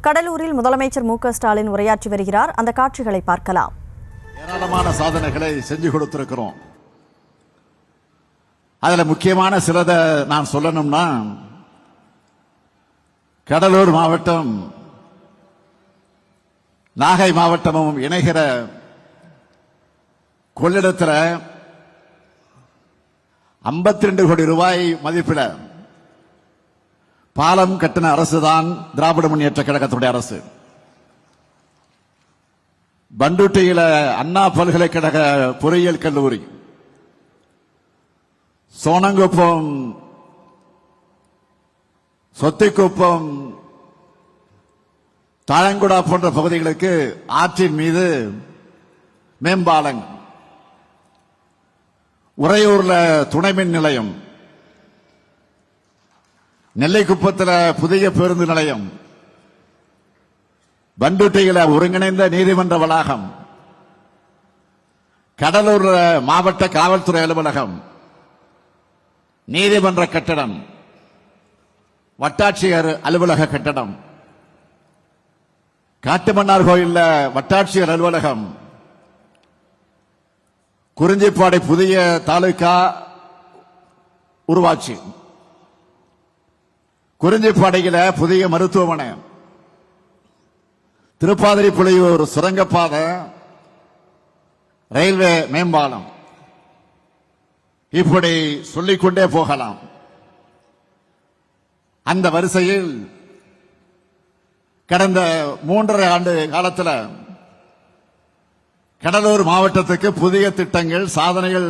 கடலூரில் முதலமைச்சர் மு.க.ஸ்டாலின் உரையாற்றி வருகிறார். அந்த காட்சிகளை பார்க்கலாம். ஏராளமான சாதனைகளை செஞ்சு கொடுத்திருக்கிறோம். அதுல முக்கியமான சிலதை நான் சொல்லணும்னா, கடலூர் மாவட்டம் நாகை மாவட்டமும் இணைகிற கொள்ளிடத்தில் 52 கோடி ரூபாய் மதிப்பில் பாலம் கட்டின அரசுதான் திராவிட முன்னேற்ற கழகத்துடைய அரசு. பண்டுட்டியில அண்ணா பல்கலைக்கழக பொறியியல் கல்லூரி, சோனங்குப்பம், சொத்திக்குப்பம், தாழங்குடா போன்ற பகுதிகளுக்கு ஆற்றின் மீது மேம்பாலம், உறையூர்ல துணை மின் நிலையம், நெல்லைக்குப்பத்தில் புதிய பேருந்து நிலையம், பண்டுட்டியில ஒருங்கிணைந்த நீதிமன்ற வளாகம், கடலூர் மாவட்ட காவல்துறை அலுவலகம், நீதிமன்ற கட்டடம், வட்டாட்சியர் அலுவலக கட்டடம், காட்டுமன்னார் கோயில்ல வட்டாட்சியர் அலுவலகம், குறிஞ்சிப்பாடி புதிய தாலுகா உருவாட்சி, குறிஞ்சிப்பாடியில புதிய மருத்துவமனை, திருப்பாதிரி புலியூர் சுரங்கப்பாதை, ரயில்வே மேம்பாலம், இப்படி சொல்லிக்கொண்டே போகலாம். அந்த வரிசையில் கடந்த 3.5 ஆண்டு காலத்தில் கடலூர் மாவட்டத்துக்கு புதிய திட்டங்கள், சாதனைகள்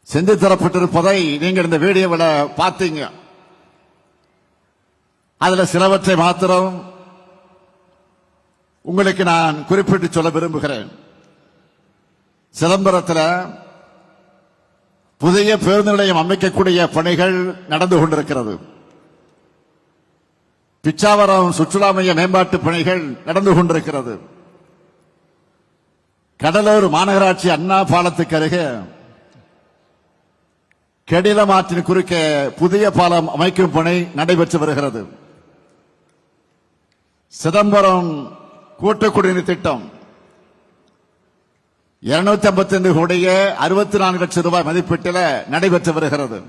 செஞ்சு தரப்பட்டிருப்பதை நீங்கள் இந்த வீடியோவில் பார்த்தீங்க. அதுல சிலவற்றை மாத்திரம் உங்களுக்கு நான் குறிப்பிட்டு சொல்ல விரும்புகிறேன். சிதம்பரத்தில் புதிய பேருந்து நிலையம் அமைக்கக்கூடிய பணிகள் நடந்து கொண்டிருக்கிறது. பிச்சாவரம் சுற்றுலா மைய மேம்பாட்டு பணிகள் நடந்து கொண்டிருக்கிறது. கடலூர் மாநகராட்சி அண்ணா பாலத்துக்கு அருகே கெடிலம் ஆற்றின் குறுக்கே புதிய பாலம் அமைக்கும் பணி நடைபெற்று வருகிறது. சிதம்பரம் கூட்டு குடிநீர் திட்டம் 255 கோடியே 64 லட்சம் ரூபாய் மதிப்பீட்டில் நடைபெற்று வருகிறது.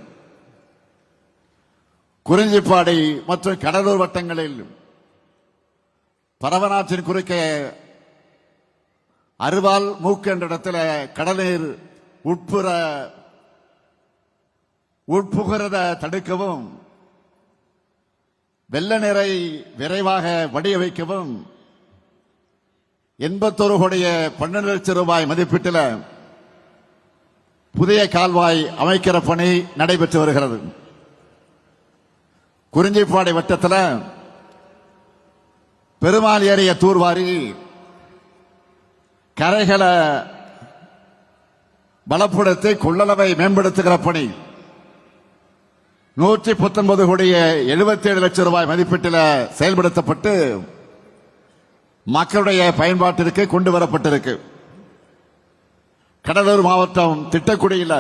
குறிஞ்சிப்பாடி மற்றும் கடலூர் வட்டங்களில் பரவனாற்றின் குறுக்கே அருவால் மூக்கு என்ற இடத்துல கடல்நீர் உட்புகிறத தடுக்கவும், வெள்ள நீரை விரைவாக வடிய வைக்கவும் 81 கோடியே 12 லட்சம் ரூபாய் மதிப்பீட்டில் புதிய கால்வாய் அமைக்கிற பணி நடைபெற்று வருகிறது. குறிஞ்சிப்பாடி வட்டத்தில் பெருமாள் ஏரிய தூர்வாரி கரைகளை பலப்படுத்தி கொள்ளளவை மேம்படுத்துகிற பணி 119 கோடியே 77 லட்சம் ரூபாய் மதிப்பீட்டில் செயல்படுத்தப்பட்டு மக்களுடைய பயன்பாட்டிற்கு கொண்டு வரப்பட்டிருக்கு. கடலூர் மாவட்டம் திட்டக்குடியில்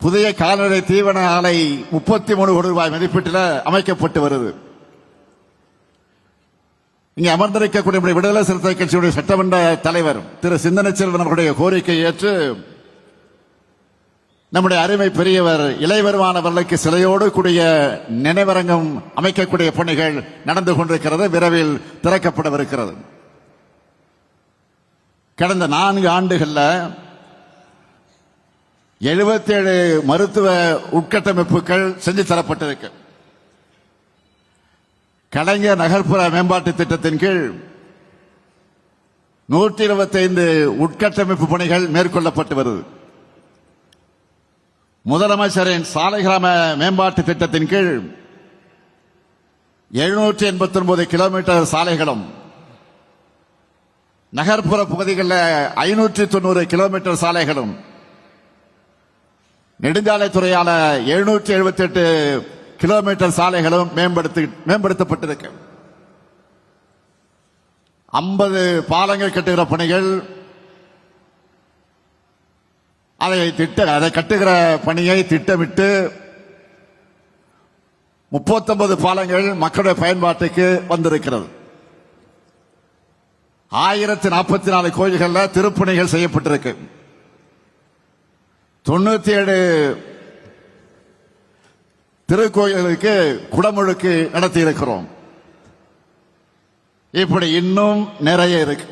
புதிய கால்நடை தீவன ஆலை 33 கோடி ரூபாய் மதிப்பீட்டில் அமைக்கப்பட்டு வருது. இங்கே அமர்ந்திருக்கக்கூடிய விடுதலை சிறுத்தை கட்சியுடைய சட்டமன்ற தலைவர் திரு சிந்தனை செல்வன் அவர்களுடைய கோரிக்கையை ஏற்று நம்முடைய அருமை பெரியவர் இளையவருமானவர்களுக்கு சிலையோடு கூடிய நினைவரங்கம் அமைக்கக்கூடிய பணிகள் நடந்து கொண்டிருக்கிறது. விரைவில் திறக்கப்படவிருக்கிறது. கடந்த 4 ஆண்டுகள்ல 77 மருத்துவ உட்கட்டமைப்புகள் செஞ்சு தரப்பட்டிருக்கு. கலைஞர் நகர்ப்புற மேம்பாட்டு திட்டத்தின் கீழ் 125 உட்கட்டமைப்பு பணிகள் மேற்கொள்ளப்பட்டு வருது. முதலமைச்சரின் சாலை கிராம மேம்பாட்டு திட்டத்தின் கீழ் 789 கிலோமீட்டர் சாலைகளும், நகர்ப்புற பகுதிகளில் 590 கிலோமீட்டர் சாலைகளும், நெடுஞ்சாலைத்துறையால 778 கிலோமீட்டர் சாலைகளும் மேம்படுத்தப்பட்டிருக்கு. 50 பாலங்கள் கட்டுகிற பணிகள், அதை கட்டுகிற பணியை திட்டமிட்டு 39 பாலங்கள் மக்களுடைய பயன்பாட்டுக்கு வந்திருக்கிறது. 1044 கோயில்களில் திருப்பணிகள் செய்யப்பட்டிருக்கு. 97 திருக்கோயிலுக்கு குடமுழுக்கு நடத்தி இருக்கிறோம். இப்படி இன்னும் நிறைய இருக்கு.